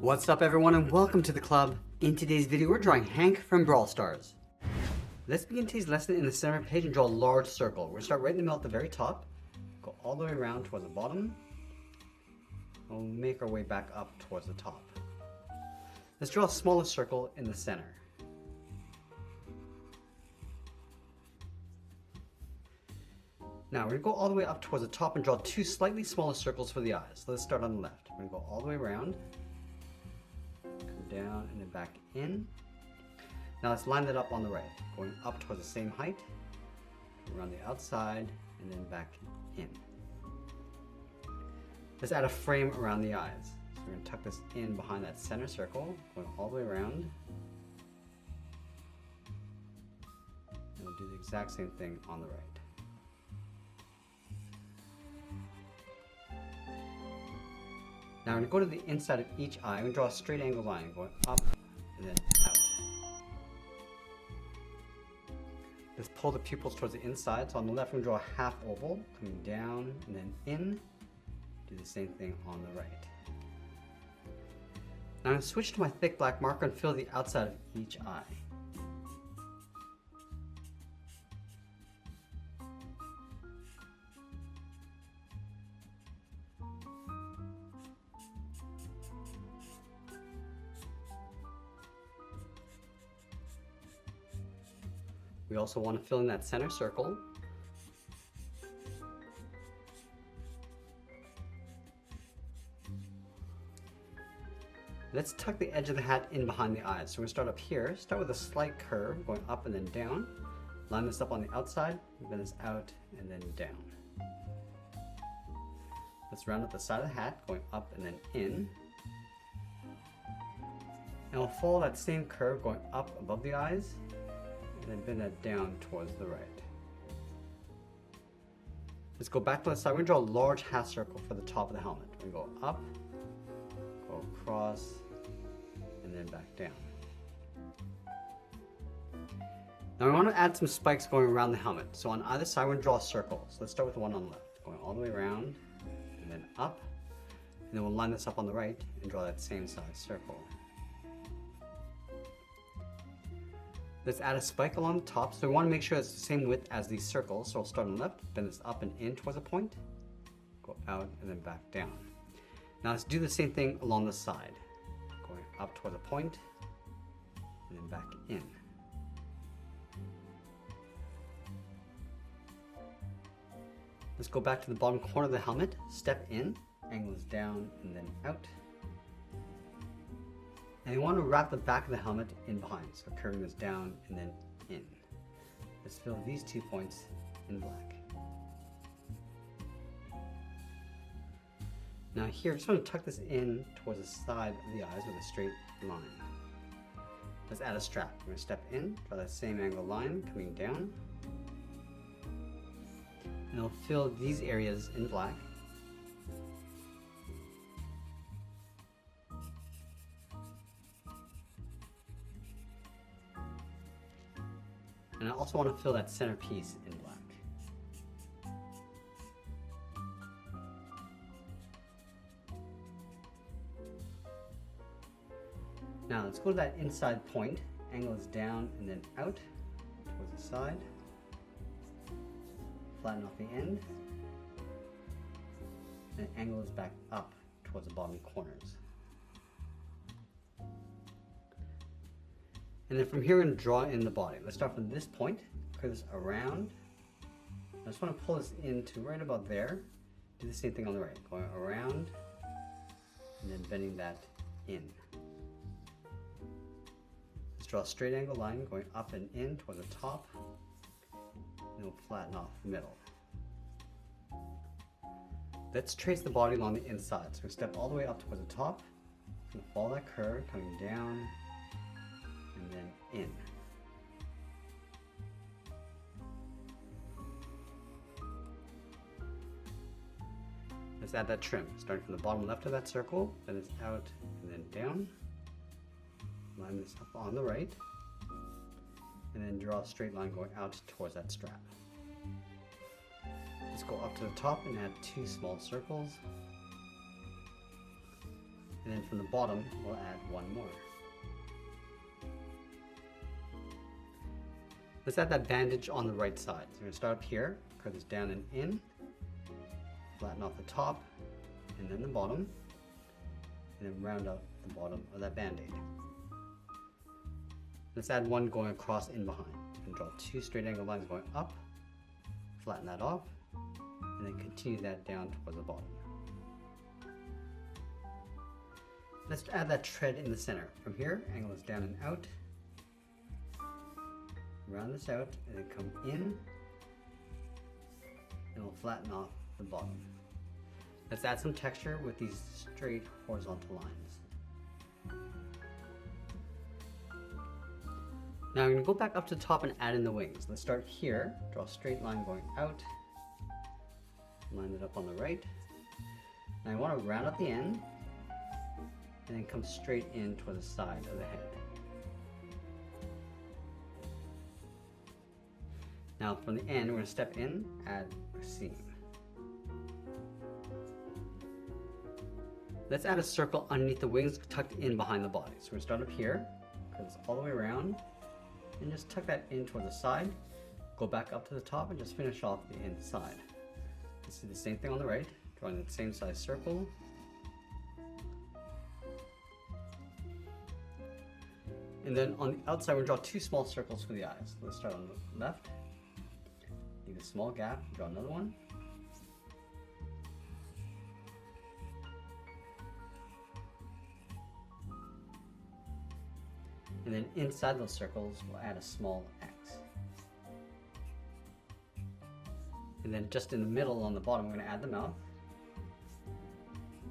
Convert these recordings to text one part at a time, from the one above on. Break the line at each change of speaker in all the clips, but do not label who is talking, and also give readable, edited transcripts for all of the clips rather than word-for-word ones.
What's up everyone and welcome to the club. In today's video we're drawing Hank from Brawl Stars. Let's begin today's lesson in the center page and draw a large circle. We're going to start right in the middle at the very top, go all the way around towards the bottom, and we'll make our way back up towards the top. Let's draw a smaller circle in the center. Now we're going to go all the way up towards the top and draw two slightly smaller circles for the eyes. Let's start on the left. We're going to go all the way around, come down and then back in. Now let's line that up on the right, going up towards the same height, around the outside, and then back in. Let's add a frame around the eyes. So we're going to tuck this in behind that center circle, going all the way around. And we'll do the exact same thing on the right. Now I'm going to go to the inside of each eye. I'm going to draw a straight angle line going up and then out. Let's pull the pupils towards the inside. So on the left, we're going to draw a half oval coming down and then in. Do the same thing on the right. Now I'm going to switch to my thick black marker and fill the outside of each eye. We also want to fill in that center circle. Let's tuck the edge of the hat in behind the eyes. So we're going to start up here, start with a slight curve going up and then down. Line this up on the outside, bend this out and then down. Let's round up the side of the hat going up and then in. And we'll follow that same curve going up above the eyes and then bend that down towards the right. Let's go back to the side. We're going to draw a large half circle for the top of the helmet. We're going to go up, go across, and then back down. Now we want to add some spikes going around the helmet. So on either side, we're going to draw a circle. So let's start with the one on the left, going all the way around, and then up, and then we'll line this up on the right and draw that same size circle. Let's add a spike along the top. So we want to make sure it's the same width as these circles. So we'll start on the left, bend this up and in towards a point, go out and then back down. Now let's do the same thing along the side, going up towards a point and then back in. Let's go back to the bottom corner of the helmet, step in, angle is down and then out. And you want to wrap the back of the helmet in behind, so curving this down and then in. Let's fill these 2 points in black. Now here, I just want to tuck this in towards the side of the eyes with a straight line. Let's add a strap. We're going to step in, draw that same angle line coming down. And I'll fill these areas in black. And I also want to fill that center piece in black. Now let's go to that inside point. Angle is down and then out towards the side. Flatten off the end. And angle is back up towards the bottom corners. And then from here, we're going to draw in the body. Let's start from this point, curve this around. I just want to pull this into right about there. Do the same thing on the right, going around and then bending that in. Let's draw a straight angle line going up and in toward the top, and we'll flatten off the middle. Let's trace the body along the inside. So we step all the way up towards the top, and follow that curve coming down and then in. Let's add that trim, starting from the bottom left of that circle, then it's out and then down. Line this up on the right, and then draw a straight line going out towards that strap. Let's go up to the top and add 2 small circles. And then from the bottom, we'll add one more. Let's add that bandage on the right side. So we're gonna start up here, curve this down and in, flatten off the top, and then the bottom, and then round up the bottom of that band-aid. Let's add one going across in behind. And draw two straight angle lines going up, flatten that off, and then continue that down towards the bottom. Let's add that tread in the center. From here, angle this down and out, round this out, and then come in, and we'll flatten off the bottom. Let's add some texture with these straight horizontal lines. Now I'm going to go back up to the top and add in the wings. Let's start here, draw a straight line going out, line it up on the right. Now I want to round out the end, and then come straight in toward the side of the head. Now from the end, we're going to step in, add a seam. Let's add a circle underneath the wings tucked in behind the body. So we're going to start up here, curve this all the way around, and just tuck that in toward the side. Go back up to the top and just finish off the inside. Let's do the same thing on the right, drawing the same size circle. And then on the outside, we'll draw two small circles for the eyes. Let's start on the left, leave a small gap, draw another one. And then inside those circles, we'll add a small X. And then just in the middle on the bottom, we're going to add the mouth.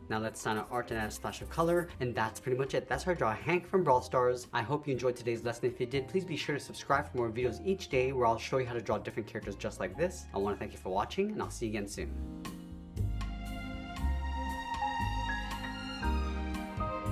Now let's sign our art and add a splash of color, and that's pretty much it. That's how I draw Hank from Brawl Stars. I hope you enjoyed today's lesson. If you did, please be sure to subscribe for more videos each day where I'll show you how to draw different characters just like this. I want to thank you for watching, and I'll see you again soon.